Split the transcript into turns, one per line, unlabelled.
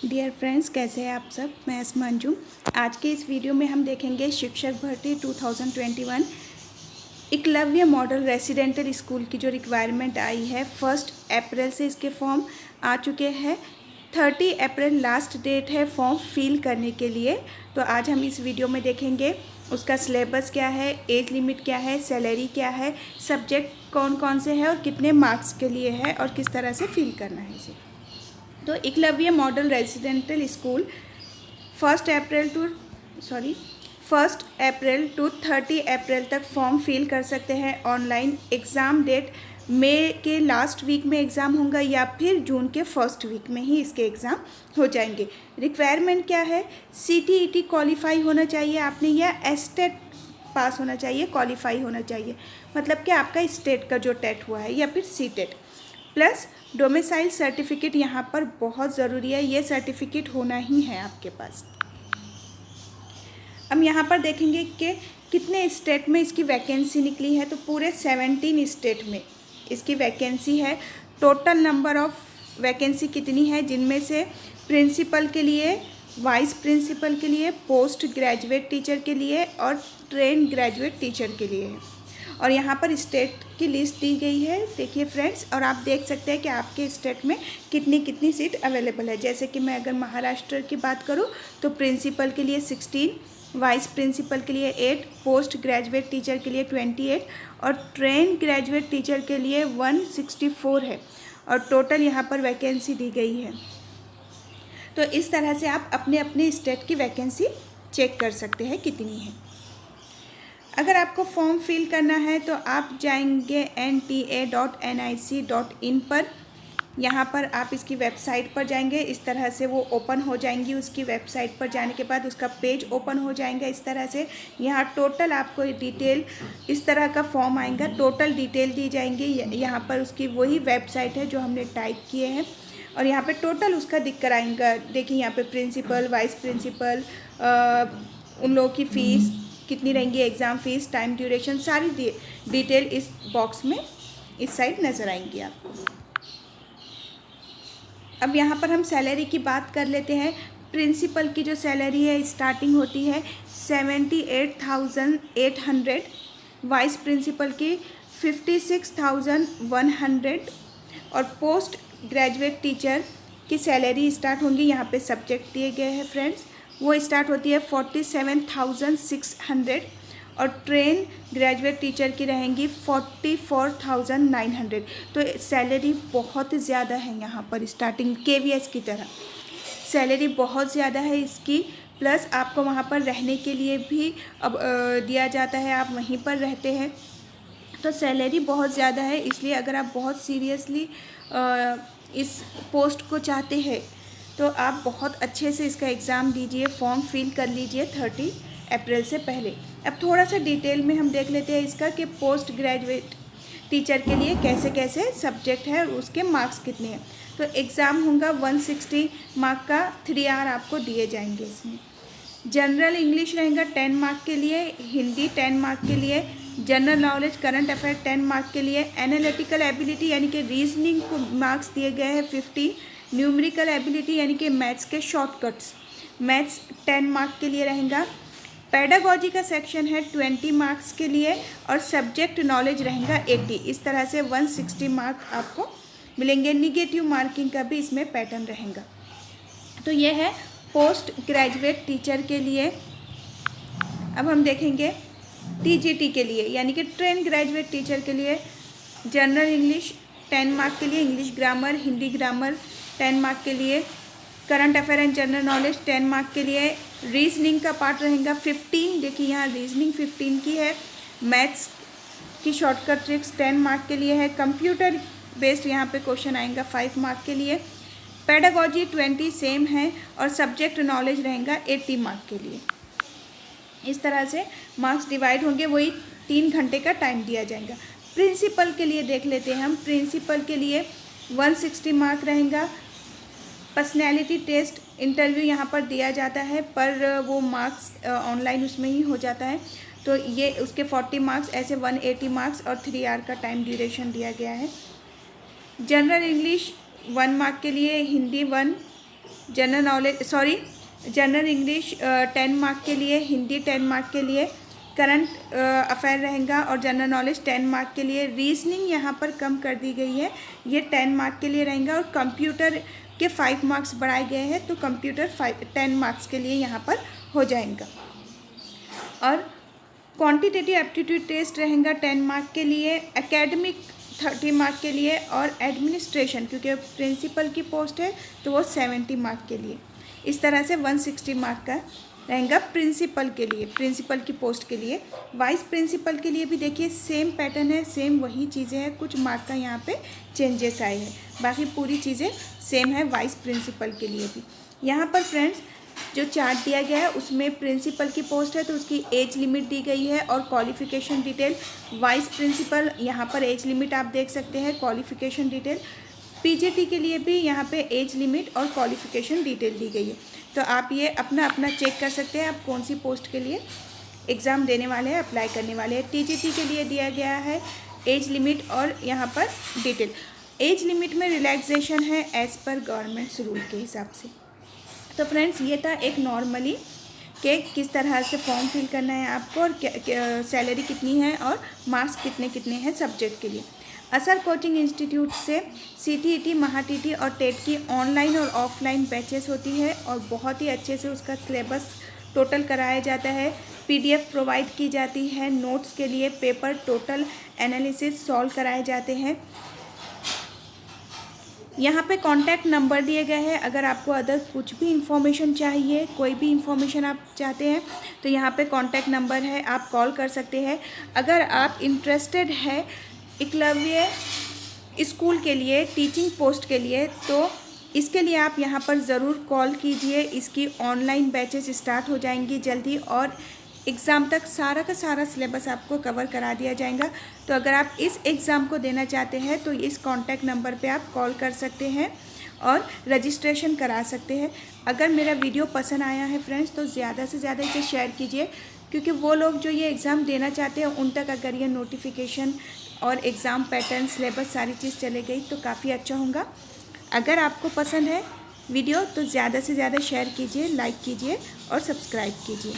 Dear friends, कैसे हैं आप सब। मैं अस्मा अंजुम। आज के इस वीडियो में हम देखेंगे शिक्षक भर्ती 2021 एकलव्य मॉडल रेसिडेंटल स्कूल की जो रिक्वायरमेंट आई है। 1 अप्रैल से इसके फॉर्म आ चुके हैं। 30 अप्रैल लास्ट डेट है फॉर्म फिल करने के लिए। तो आज हम इस वीडियो में देखेंगे उसका सिलेबस क्या है, एज लिमिट क्या है, सैलरी क्या है, सब्जेक्ट कौन कौन से हैं और कितने मार्क्स के लिए है और किस तरह से फिल करना है इसे। तो Eklavya model residential school 1 April to 30 April तक फॉर्म फिल कर सकते हैं ऑनलाइन। एग्ज़ाम डेट मई के लास्ट वीक में एग्ज़ाम होगा या फिर जून के फर्स्ट वीक में ही इसके एग्ज़ाम हो जाएंगे। रिक्वायरमेंट क्या है, CTET क्वालिफाई होना चाहिए आपने या एस्टेट पास होना चाहिए, क्वालिफाई होना चाहिए। मतलब कि आपका स्टेट का जो टेट हुआ है या फिर सीटेट प्लस डोमिसाइल सर्टिफिकेट यहाँ पर बहुत ज़रूरी है। ये सर्टिफिकेट होना ही है आपके पास। अब यहाँ पर देखेंगे कि कितने स्टेट में इसकी वैकेंसी निकली है। तो पूरे 17 स्टेट में इसकी वैकेंसी है। टोटल नंबर ऑफ वैकेंसी कितनी है, जिनमें से प्रिंसिपल के लिए, वाइस प्रिंसिपल के लिए, पोस्ट ग्रेजुएट टीचर के लिए और ट्रेन ग्रेजुएट टीचर के लिए है। और यहाँ पर स्टेट की लिस्ट दी गई है, देखिए फ्रेंड्स। और आप देख सकते हैं कि आपके स्टेट में कितनी कितनी सीट अवेलेबल है। जैसे कि मैं अगर महाराष्ट्र की बात करूँ तो प्रिंसिपल के लिए 16, वाइस प्रिंसिपल के लिए 8, पोस्ट ग्रेजुएट टीचर के लिए 28 और ट्रेन ग्रेजुएट टीचर के लिए 164 है। और टोटल यहाँ पर वैकेंसी दी गई है। तो इस तरह से आप अपने अपने स्टेट की वैकेंसी चेक कर सकते हैं कितनी है। अगर आपको फॉर्म फिल करना है तो आप जाएंगे nta.nic.in पर। यहाँ पर आप इसकी वेबसाइट पर जाएंगे, इस तरह से वो ओपन हो जाएंगी। उसकी वेबसाइट पर जाने के बाद उसका पेज ओपन हो जाएगा इस तरह से। यहाँ टोटल आपको डिटेल इस तरह का फॉर्म आएगा, टोटल डिटेल दी जाएंगी। यहाँ पर उसकी वही वेबसाइट है जो हमने टाइप किए हैं और यहाँ पे टोटल उसका दिख कर आएगा। देखिए यहाँ पे प्रिंसिपल, वाइस प्रिंसिपल, उन लोगों की फ़ीस कितनी रहेंगी, एग्ज़ाम फ़ीस, टाइम ड्यूरेशन, सारी डिटेल इस बॉक्स में इस साइड नज़र आएंगी आपको। अब यहाँ पर हम सैलरी की बात कर लेते हैं। प्रिंसिपल की जो सैलरी है स्टार्टिंग होती है 78,800, वाइस प्रिंसिपल की 56,100 और पोस्ट ग्रेजुएट टीचर की सैलरी स्टार्ट होंगी। यहाँ पे सब्जेक्ट दिए गए हैं फ्रेंड्स, वो स्टार्ट होती है 47,600 और ट्रेन ग्रेजुएट टीचर की रहेंगी 44,900। तो सैलरी बहुत ज़्यादा है यहाँ पर, स्टार्टिंग KVS की तरह सैलरी बहुत ज़्यादा है इसकी। प्लस आपको वहाँ पर रहने के लिए भी अब दिया जाता है, आप वहीं पर रहते हैं। तो सैलरी बहुत ज़्यादा है, इसलिए अगर आप बहुत सीरियसली इस पोस्ट को चाहते हैं तो आप बहुत अच्छे से इसका एग्ज़ाम दीजिए, फॉर्म फिल कर लीजिए 30 अप्रैल से पहले। अब थोड़ा सा डिटेल में हम देख लेते हैं इसका कि पोस्ट ग्रेजुएट टीचर के लिए कैसे कैसे सब्जेक्ट है और उसके मार्क्स कितने हैं। तो एग्ज़ाम होगा 160 मार्क का, 3 आवर आपको दिए जाएंगे इसमें। जनरल इंग्लिश रहेगा 10 मार्क के लिए, हिंदी 10 मार्क के लिए, general knowledge current affair 10 mark के लिए, एनालिटिकल एबिलिटी यानी कि रीजनिंग को मार्क्स दिए गए हैं 50, न्यूमेरिकल एबिलिटी यानी कि मैथ्स के शॉर्टकट्स, मैथ्स 10 मार्क के लिए रहेगा। पेडागोजी का सेक्शन है 20 मार्क्स के लिए और सब्जेक्ट नॉलेज रहेगा 80। इस तरह से 160 मार्क आपको मिलेंगे। निगेटिव मार्किंग का भी इसमें पैटर्न रहेगा। तो ये है पोस्ट ग्रेजुएट टीचर के लिए। अब हम देखेंगे TGT के लिए यानी कि ट्रेन ग्रेजुएट टीचर के लिए। जनरल इंग्लिश 10 मार्क के लिए, English grammar, Hindi grammar 10 mark के लिए, current affair and general knowledge 10 mark के लिए, रीजनिंग का पार्ट रहेगा 15। देखिए यहाँ रीजनिंग 15 की है, मैथ्स की शॉर्टकट ट्रिक्स 10 मार्क के लिए है, कंप्यूटर बेस्ड यहाँ पे क्वेश्चन आएगा 5 मार्क के लिए, पेडागोजी 20 सेम है और सब्जेक्ट नॉलेज रहेगा 80 मार्क के लिए। इस तरह से मार्क्स डिवाइड होंगे, वही 3 घंटे का टाइम दिया जाएगा। प्रिंसिपल के लिए देख लेते हैं हम। प्रिंसिपल के लिए 160 मार्क रहेगा। पर्सनैलिटी टेस्ट इंटरव्यू यहाँ पर दिया जाता है, पर वो मार्क्स ऑनलाइन उसमें ही हो जाता है। तो ये उसके 40 मार्क्स, ऐसे 180 मार्क्स और 3 आवर का टाइम ड्यूरेशन दिया गया है। जनरल इंग्लिश 1 मार्क के लिए, Hindi 1, general knowledge general English 10 mark के लिए, हिंदी 10 मार्क के लिए, करंट अफेयर रहेगा और जनरल नॉलेज 10 मार्क के लिए। रीजनिंग यहाँ पर कम कर दी गई है, ये 10 मार्क के लिए रहेगा और कंप्यूटर के 5 मार्क्स बढ़ाए गए हैं, तो कंप्यूटर 10 मार्क्स के लिए यहाँ पर हो जाएगा। और क्वांटिटेटिव एप्टीट्यूड टेस्ट रहेगा 10 मार्क के लिए, एकेडमिक 30 मार्क के लिए और एडमिनिस्ट्रेशन क्योंकि प्रिंसिपल की पोस्ट है तो वो 70 मार्क के लिए। इस तरह से 160 मार्क का रहेगा प्रिंसिपल के लिए, प्रिंसिपल की पोस्ट के लिए। वाइस प्रिंसिपल के लिए भी देखिए सेम पैटर्न है, सेम वही चीज़ें हैं, कुछ मार्क का यहाँ पे चेंजेस आए हैं, बाकी पूरी चीज़ें सेम है वाइस प्रिंसिपल के लिए भी। यहाँ पर फ्रेंड्स जो चार्ट दिया गया है उसमें प्रिंसिपल की पोस्ट है तो उसकी एज लिमिट दी गई है और क्वालिफ़िकेशन डिटेल। वाइस प्रिंसिपल यहाँ पर एज लिमिट आप देख सकते हैं, क्वालिफ़िकेशन डिटेल। पीजीटी के लिए भी यहाँ पे एज लिमिट और क्वालिफ़िकेशन डिटेल दी गई है, तो आप ये अपना अपना चेक कर सकते हैं आप कौन सी पोस्ट के लिए एग्ज़ाम देने वाले हैं, अप्लाई करने वाले हैं। टीजीटी के लिए दिया गया है एज लिमिट और यहाँ पर डिटेल। एज लिमिट में रिलैक्सेशन है एज़ पर गवर्नमेंट रूल के हिसाब से। तो फ्रेंड्स ये था एक नॉर्मली कि किस तरह से फॉर्म फिल करना है आपको और सैलरी कितनी है और मार्क्स कितने कितने हैं सब्जेक्ट के लिए। असर कोचिंग इंस्टीट्यूट से सीटीईटी, महाटीटी और टेट की ऑनलाइन और ऑफलाइन बैचेस होती है और बहुत ही अच्छे से उसका सिलेबस टोटल कराया जाता है। पीडीएफ प्रोवाइड की जाती है, नोट्स के लिए पेपर टोटल एनालिसिस सॉल्व कराए जाते हैं। यहाँ पे कॉन्टैक्ट नंबर दिए गए हैं, अगर आपको अदर कुछ भी इंफॉर्मेशन चाहिए, कोई भी इंफॉर्मेशन आप चाहते हैं तो यहाँ पे कॉन्टैक्ट नंबर है, आप कॉल कर सकते हैं। अगर आप इंटरेस्टेड है एकलव्य स्कूल के लिए, टीचिंग पोस्ट के लिए, तो इसके लिए आप यहाँ पर ज़रूर कॉल कीजिए। इसकी ऑनलाइन बैचेस स्टार्ट हो जाएंगी जल्दी और एग्ज़ाम तक सारा का सारा सिलेबस आपको कवर करा दिया जाएगा। तो अगर आप इस एग्ज़ाम को देना चाहते हैं तो इस कॉन्टैक्ट नंबर पे आप कॉल कर सकते हैं और रजिस्ट्रेशन करा सकते हैं। अगर मेरा वीडियो पसंद आया है फ्रेंड्स तो ज़्यादा से ज़्यादा इसे शेयर कीजिए, क्योंकि वो लोग जो ये एग्ज़ाम देना चाहते हैं उन तक अगर ये नोटिफिकेशन और एग्ज़ाम पैटर्न, सिलेबस सारी चीज़ चले गई तो काफ़ी अच्छा होगा। अगर आपको पसंद है वीडियो तो ज़्यादा से ज़्यादा शेयर कीजिए, लाइक कीजिए और सब्सक्राइब कीजिए।